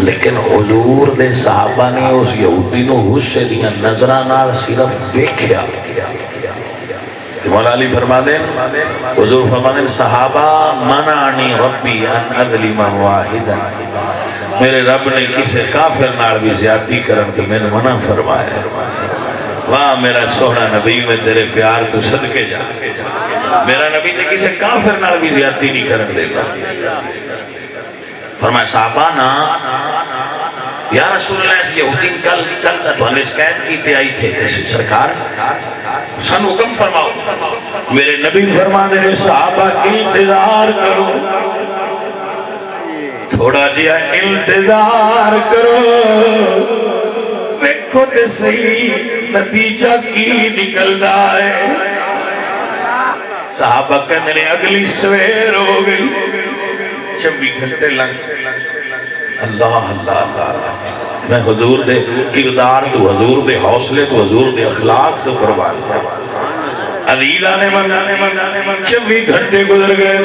لیکن حضور دے صحابہ نے اس یہودی نو غصے دیاں نظراں نال صرف دیکھیا۔ مولا علی فرما دیں، حضور فرما دیں صحابہ منعنی ربی ان اظلم واحدا، میرے رب نے کسی کافر نال بھی زیادتی کرن تو میں نے منع فرمایا۔ واہ میرا سونا نبی، میں تیرے پیار تو صدقے جا، میرا نبی نے کسی کافر نال بھی زیادتی نہیں کرن دے گا۔ فرمایا صحابہ نا یا رسول اللہ اس یہودی کل تو ہمیں شکایت کی تے آئی تھے سرکار سن حکم فرماؤ۔ میرے نبی فرما دے صحابہ انتظار کرو، تھوڑا جیا انتظار کرو، ویکھو تے صحیح نتیجہ کی نکلدا ہے۔ صحابہ کہنے نے اگلی سویر ہو گئی، 24 گھنٹے لگ اللہ اللہ اللہ، میں حضور دے کردار تو، حضور دے حوصلے تو، حضور دے اخلاق تو قربان کیا۔ علیلہ نے 24 گھنٹے گزر گئے،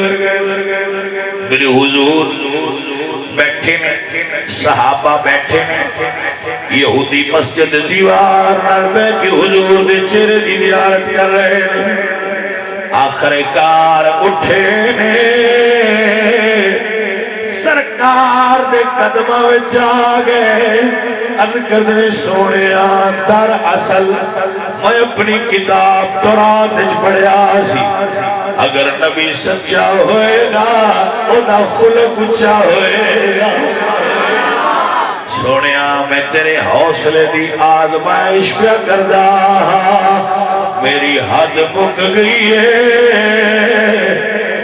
میرے حضور بیٹھے میں، صحابہ بیٹھے میں، یہودی مسجد دیوار نال بیٹھ کے حضور دے چہرے دی زیارت کر رہے ہیں۔ آخر کار اٹھے نے سرکار دے قدمہ میں جا گئے، عرض کردنے سونے در اصل میں اپنی کتاب تورات وچ پڑھیا سی، اگر نبی سچا ہوئے گا اودا خلق اچا ہوئے گا۔ سونیا میں تیرے حوصلے دی آزمائش پہ کردہ، میری حد مک گئی ہے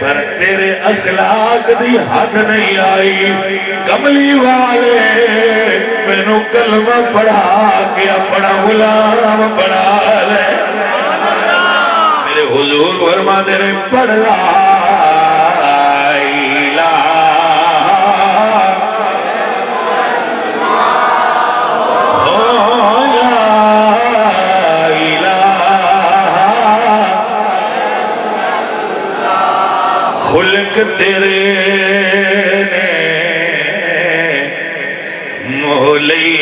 پر تیرے اخلاق دی حد نہیں آئی۔ کملی والے مینوں کلمہ پڑھا کے اپنا غلام بنا لے۔ میرے حضور فرما دے رہے پڑھ لا تیرے نے مولی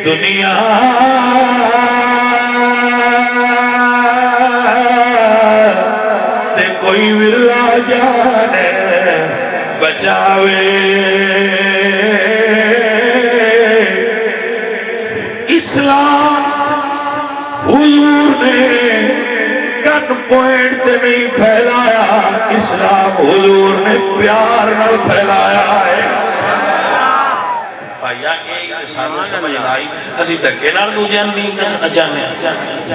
دنیا تے کوئی ورلا جانے بچاوے۔ اسلام حضور نے پوائنٹ تے نہیں پھیلایا، اسلام حضور نے پیار نہ پھیلایا ہے۔ بھائیہ یہ سانو سمجھ لائی، اسی دکے نال دوجیاں دین دسنا چاہنے،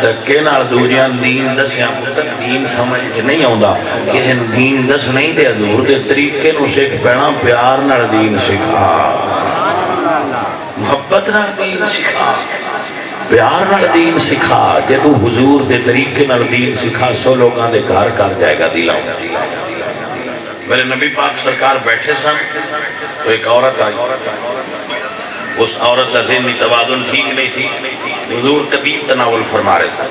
دکے نال دوجیاں دین دسیاں پتر دین سمجھ نہیں آؤں کسی دین دس نہیں تے حضور دے طریقے نو سکھ پینا، پیار نال دین سکھا، محبت نال دین سکھا، پیار نال دین سکھا۔ جدو حضور دے طریقے نال دین سکھا سو لوگاں دے گھر کر جائے گا دلاؤں۔ میرے نبی پاک سرکار بیٹھے سن تو ایک عورت آئی، اس عورت دا ذہنی توازن ٹھیک نہیں سی، حضور قدید تناول فرما رہے سن۔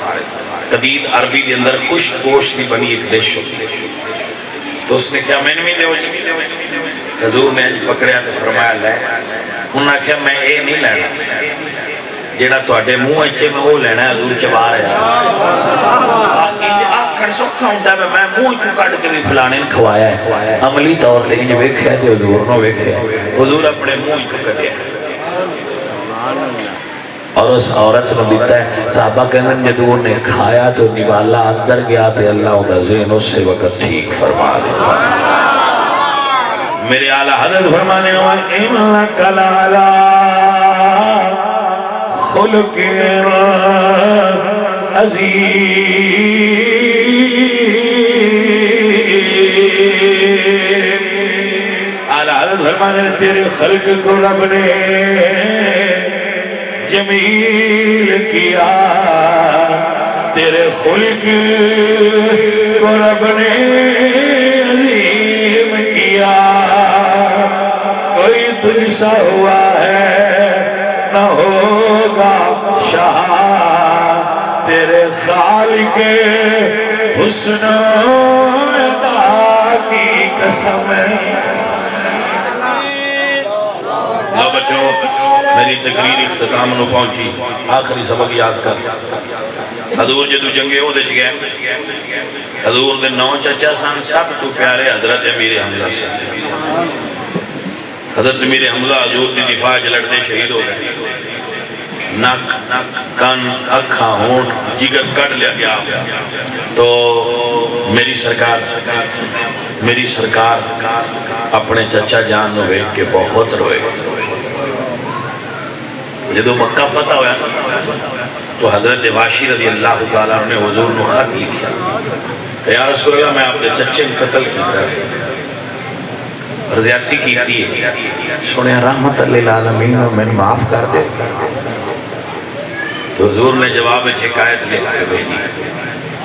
قدید عربی دے اندر خشک گوشت دی بنی ایک ڈش ہوتی، تو اس نے کہا میں نے دے حضور نے پکڑیا تو فرمایا لے، انہوں نے کہا میں اے نہیں لینا جیڑا تو اڈے منہ اچھے میں وہ لینا ہے، حضور چبا رہے سن۔ آکھر سکھا ہوتا ہے میں منہ چو کٹ کے بھی فلانے نے کھوایا ہے، عملی طور تے انج ویکھیا تے حضور نو ویکھیا، حضور اپنے منہ چو کٹیا اور اس عورت نے دیتا ہے۔ صحابہ کہنے جدو نے کھایا تو نوالا اندر گیا تے اللہ ہوگا ذہن اس سے وقت ٹھیک فرما دیتا۔ میرے اعلیٰ حضرت فرمانے ہوئے اِنَّكَ لَعَلَىٰ خُلُقٍ عَظِيمٍ۔ اعلیٰ حضرت فرمانے تیرے خلق کو رب نے جمیل کیا، تیرے خلق کو رب نے عظیم کیا، کوئی تجھ سا ہوا ہے نہ ہوگا شاہ، تیرے خالق حسن عطا کی قسم لو بچوں میری تقریر اختتام نو پہنچی آخری سبق یاد کر حضور جدو جنگے ہو دچ گئے حضور دے 9 چچا سن سب تو پیارے حضرت امیر حمزہ سے حضرت امیر حمزہ حضور دی دفاع لڑتے شہید ہو گئے نک کن اکھاں ہونٹ جگر کٹ لیا گیا تو میری سرکار اپنے چچا جان نو ویکھ کے بہت روئے جدو مکہ فتح ہویا تو حضرت واشی رضی اللہ تعالیٰ نے حضور نو خط لکھیا یا رسول اللہ میں اپنے چچے کو قتل کیتا ہے اور زیادتی کیتی ہے سنے رحمت للعالمین میں معاف کر دے تو حضور نے جواب شکایت لکھ کے بھیجی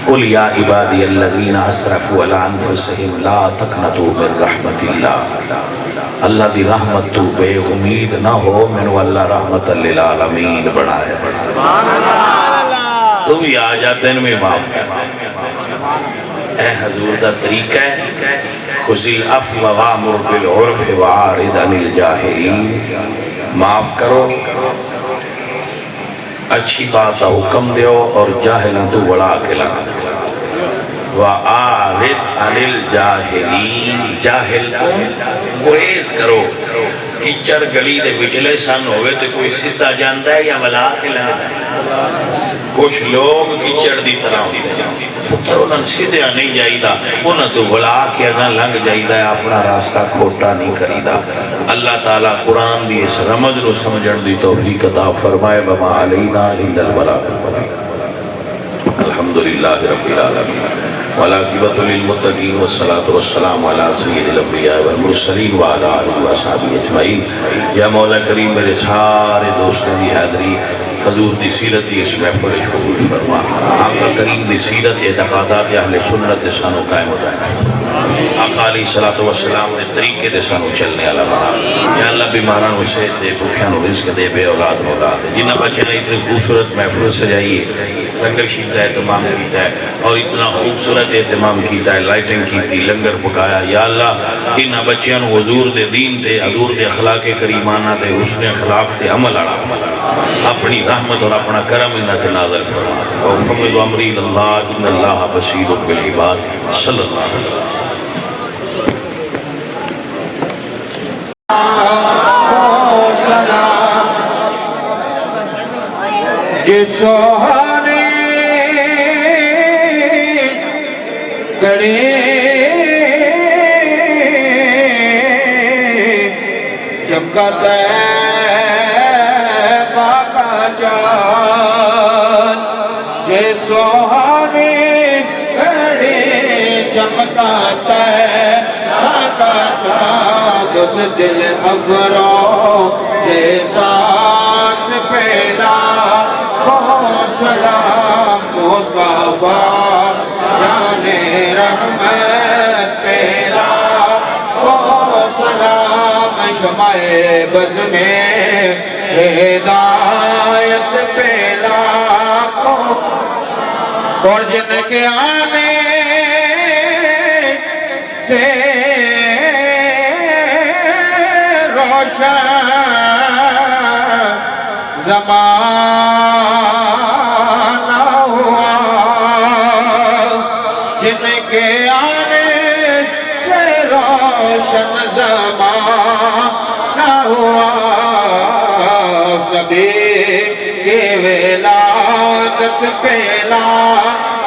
قل یا عبادی الذین اسرفوا علی انفسہم لا تقنطوا من رحمت اللہ اللہ دی رحمت تو بے امید نہ ہو میں اللہ رحمت للعالمین بنایا تو بھی آ جاتے ہیں میں معاف اے حضور دا طریقہ ہے خذل العفو وامر بالعرف وعارض عن الجاہلین معاف کرو اچھی بات کا حکم دیو اور جاہلوں تو بڑا کے لگا وَآرِدْ عَنِ الْجَاهِلِينَ جاہل کو گریز کرو کچڑ گلی دے وچلے سن ہوئے تو کوئی سدھا جانتا ہے یا ولا کے لگا کچھ لوگ کچڑ دی طرح ہوتے ہیں پتر انہوں سدھا نہیں جائی دا انہوں تو ولا کے اگاں لنگ جائی دا اپنا راستہ کھوٹا نہیں کری دا اللہ تعالیٰ قرآن دی اس رمض نو سمجھن دی توفیق عطا فرمائے وما علینا الا البلاغ المبین الحمدللہ رب العالمین والعاقبۃ للمتقین والصلاة والسلام علی سید الانبیاء والمرسلین وعلی آلہ وصحبہ اجمعین یا مولا کریم میرے سارے دوستوں دی حاضری حضور دی سیرت دی اس محفل قبول فرما آقا کریم دی سیرت اعتقادات اہل سنت سانو قائم ہوتا ہے آقا علیہ السلام نے طریقے دے سانو چلنے والا بنا یا اللہ بیماران و صحت دے بھوکیاں و رزق دے بے اولاد اولاد دے جنہ بچے نے اتنی خوبصورت محفل سجائیے لنگر شیدہ اہتمام کیتا ہے اور اتنا خوبصورت اہتمام کیتا ہے لائٹنگ کیتی لنگر پکایا یا اللہ انہ بچیاں حضور دے دین تے حضور دے اخلاق کریمانہ تے حسن اخلاق تے عمل آڑا اپنی رحمت اور اپنا کرم انہ تے نازل فرما اور فضل امری اللہ ان اللہ بصیر بالعباد صلی اللہ علیہ وسلم سہانے گڑے چمکت باقا جان جے سہانے گڑے چمکت باقا جان اس دل افرو جے ساتھ پیدا سلام مصطفیٰ جان رحمت پیلا کو سلام شمع بز میں ہدایت پیلا کو اور جن کے آنے سے روشن زمان جن کے آنے سے روشن زمانہ ہوا نبی کی ولادت پہلا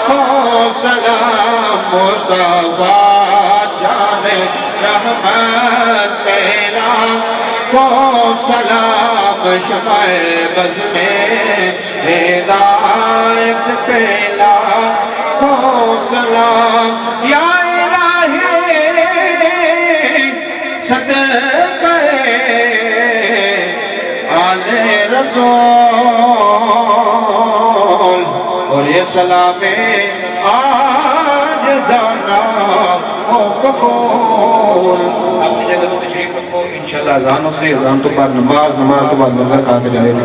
ہو سلام مصطفیٰ جان رحمت پہلا کو سلام شمع بز میں ہدایت پہلا کو سلام یا الہی صدقہ آل رسول اور یہ سلام آج زانا ہو قبول اپنی جگہ تو تشریف رکھو انشاءاللہ اذانوں سے اذان تو بعد نماز تو بعد لنگر کھا کے جائے گا